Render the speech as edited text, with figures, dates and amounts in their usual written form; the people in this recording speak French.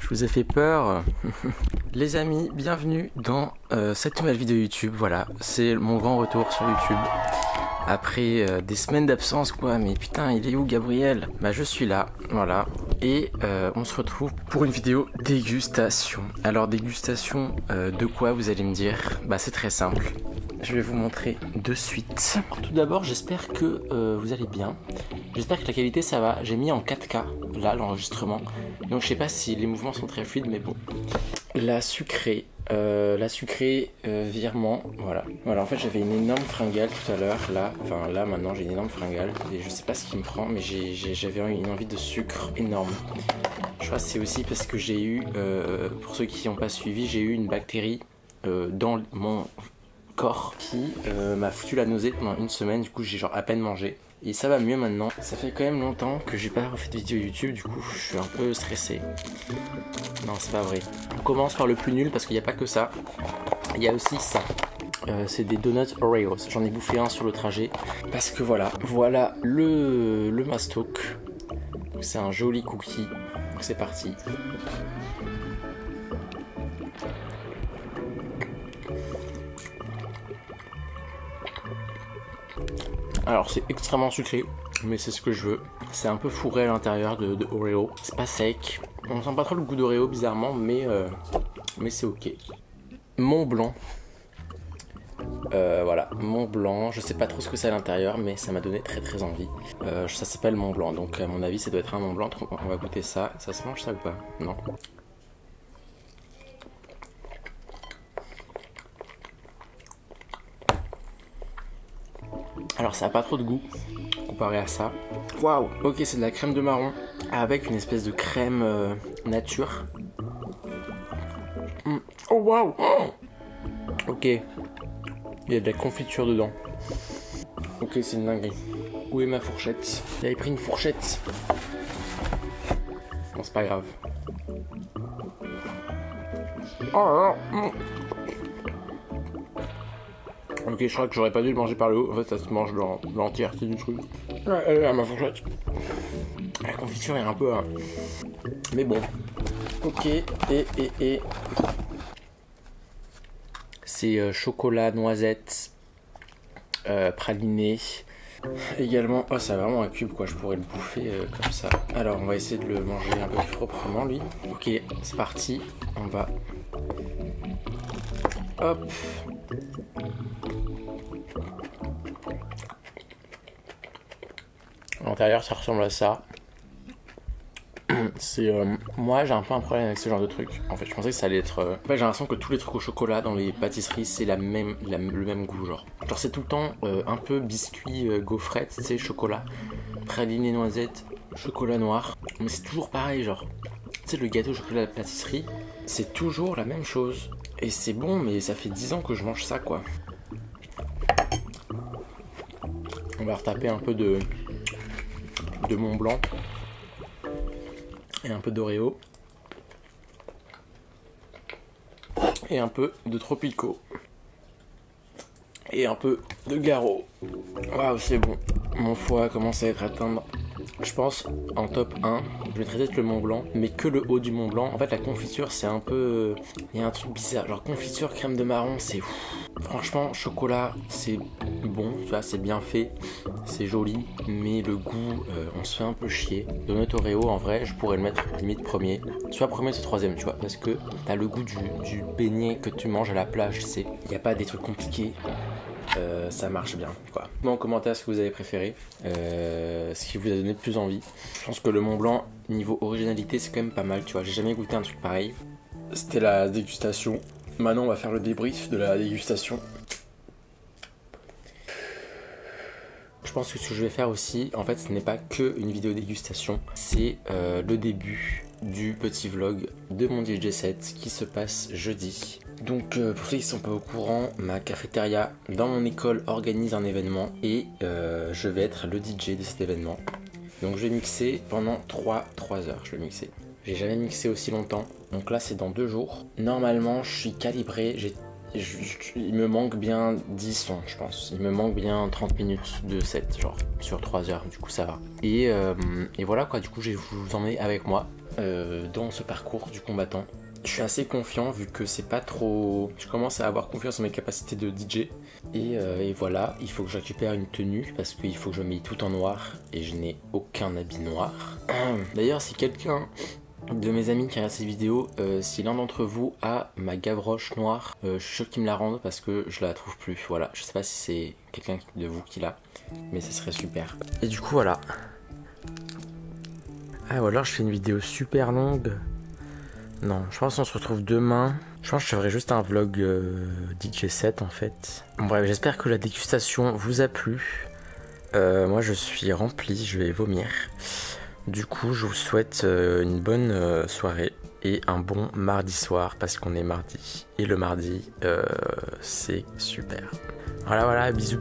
vous ai fait peur. Les amis, bienvenue dans cette nouvelle vidéo YouTube. Voilà, c'est mon grand retour sur YouTube. Après des semaines d'absence quoi, mais putain il est où Gabriel? Bah je suis là, voilà. Et on se retrouve pour une vidéo dégustation. Alors dégustation de quoi vous allez me dire? Bah c'est très simple. Je vais vous montrer de suite. Tout d'abord j'espère que vous allez bien. J'espère que la qualité ça va. J'ai mis en 4K là l'enregistrement. Donc je sais pas si les mouvements sont très fluides mais bon. La sucrée virement, voilà. Voilà, en fait j'avais une énorme fringale tout à l'heure, là, enfin là maintenant j'ai une énorme fringale et je sais pas ce qui me prend mais j'avais une envie de sucre énorme. Je crois que c'est aussi parce que j'ai eu, pour ceux qui n'ont pas suivi, j'ai eu une bactérie dans mon corps qui m'a foutu la nausée pendant une semaine, du coup j'ai genre à peine mangé. Et ça va mieux maintenant. Ça fait quand même longtemps que j'ai pas refait de vidéo YouTube, du coup je suis un peu stressé. Non, c'est pas vrai. On commence par le plus nul parce qu'il n'y a pas que ça. Il y a aussi ça. C'est des donuts Oreos. J'en ai bouffé un sur le trajet. Parce que voilà. Voilà le mastoc. C'est un joli cookie. Donc c'est parti. Alors c'est extrêmement sucré, mais c'est ce que je veux. C'est un peu fourré à l'intérieur de Oreo. C'est pas sec. On sent pas trop le goût d'Oreo bizarrement, mais c'est ok. Mont Blanc. Voilà, Mont Blanc. Je sais pas trop ce que c'est à l'intérieur, mais ça m'a donné très envie. Ça s'appelle Mont Blanc, donc à mon avis ça doit être un Mont Blanc. On va goûter ça. Ça se mange ça ou pas? Non. Alors ça a pas trop de goût comparé à ça. Waouh. Ok, c'est de la crème de marron avec une espèce de crème nature. Oh waouh. Ok. Il y a de la confiture dedans. Ok, c'est une dinguerie. Où est ma fourchette? J'avais pris une fourchette. Bon, c'est pas grave. Oh là là. Ok, je crois que j'aurais pas dû le manger par le haut. En fait, ça se mange dans l'entièreté du truc. Ouais, elle est là, ma fourchette. La confiture est un peu... Mais bon. Ok, et... C'est chocolat, noisette, praliné. Également... Oh, c'est vraiment un cube, quoi. Je pourrais le bouffer comme ça. Alors, on va essayer de le manger un peu plus proprement, lui. Ok, c'est parti. On va... Hop. À l'intérieur, ça ressemble à ça. C'est moi j'ai un peu un problème avec ce genre de truc. En fait je pensais que ça allait être en fait j'ai l'impression que tous les trucs au chocolat dans les pâtisseries c'est le même goût genre c'est tout le temps un peu biscuit gaufrette, tu sais, chocolat praliné noisette, chocolat noir, mais c'est toujours pareil genre tu sais, le gâteau au chocolat de la pâtisserie c'est toujours la même chose et c'est bon, mais ça fait 10 ans que je mange ça quoi. On va retaper un peu de Mont Blanc et un peu d'Oreo et un peu de Tropico et un peu de Garo. Waouh, c'est bon. Mon foie commence à être atteint. Je pense en top 1, je mettrais peut-être le Mont Blanc, mais que le haut du Mont Blanc. En fait, la confiture, c'est un peu... Il y a un truc bizarre. Genre, confiture, crème de marron, c'est... Franchement, chocolat, c'est bon, tu vois, c'est bien fait, c'est joli, mais le goût, on se fait un peu chier. Donut Oreo, en vrai, je pourrais le mettre limite premier. Soit premier, soit troisième, tu vois, parce que t'as le goût du beignet que tu manges à la plage, c'est... Il n'y a pas des trucs compliqués. Ça marche bien quoi. Moi en commentaire ce que vous avez préféré, ce qui vous a donné plus envie. Je pense que le Mont Blanc niveau originalité c'est quand même pas mal, tu vois, j'ai jamais goûté un truc pareil. C'était la dégustation. Maintenant on va faire le débrief de la dégustation. Je pense que ce que je vais faire aussi, en fait ce n'est pas que une vidéo dégustation, c'est le début du petit vlog de mon DJ set qui se passe jeudi. Donc pour ceux qui ne sont pas au courant, ma cafétéria dans mon école organise un événement et je vais être le DJ de cet événement. Donc je vais mixer pendant 3 heures, je vais mixer. J'ai jamais mixé aussi longtemps, donc là c'est dans 2 jours. Normalement je suis calibré, j'ai il me manque bien 10 sons, je pense. Il me manque bien 30 minutes de set, genre sur 3 heures, du coup ça va. Et voilà quoi, du coup je vais vous emmener avec moi dans ce parcours du combattant. Je suis assez confiant vu que c'est pas trop... Je commence à avoir confiance en mes capacités de DJ. Et voilà, il faut que je récupère une tenue parce qu'il faut que je me mette tout en noir et je n'ai aucun habit noir. D'ailleurs, si quelqu'un de mes amis qui regarde cette vidéo, si l'un d'entre vous a ma gavroche noire, je suis sûr qu'il me la rende parce que je la trouve plus. Voilà, je sais pas si c'est quelqu'un de vous qui l'a, mais ça serait super. Et du coup, voilà. Ah, ou alors je fais une vidéo super longue. Non, je pense qu'on se retrouve demain. Je pense que je ferai juste un vlog DJ set en fait. Bon, bref, j'espère que la dégustation vous a plu. Moi je suis rempli, je vais vomir. Du coup, je vous souhaite une bonne soirée et un bon mardi soir parce qu'on est mardi. Et le mardi, c'est super. Voilà, bisous.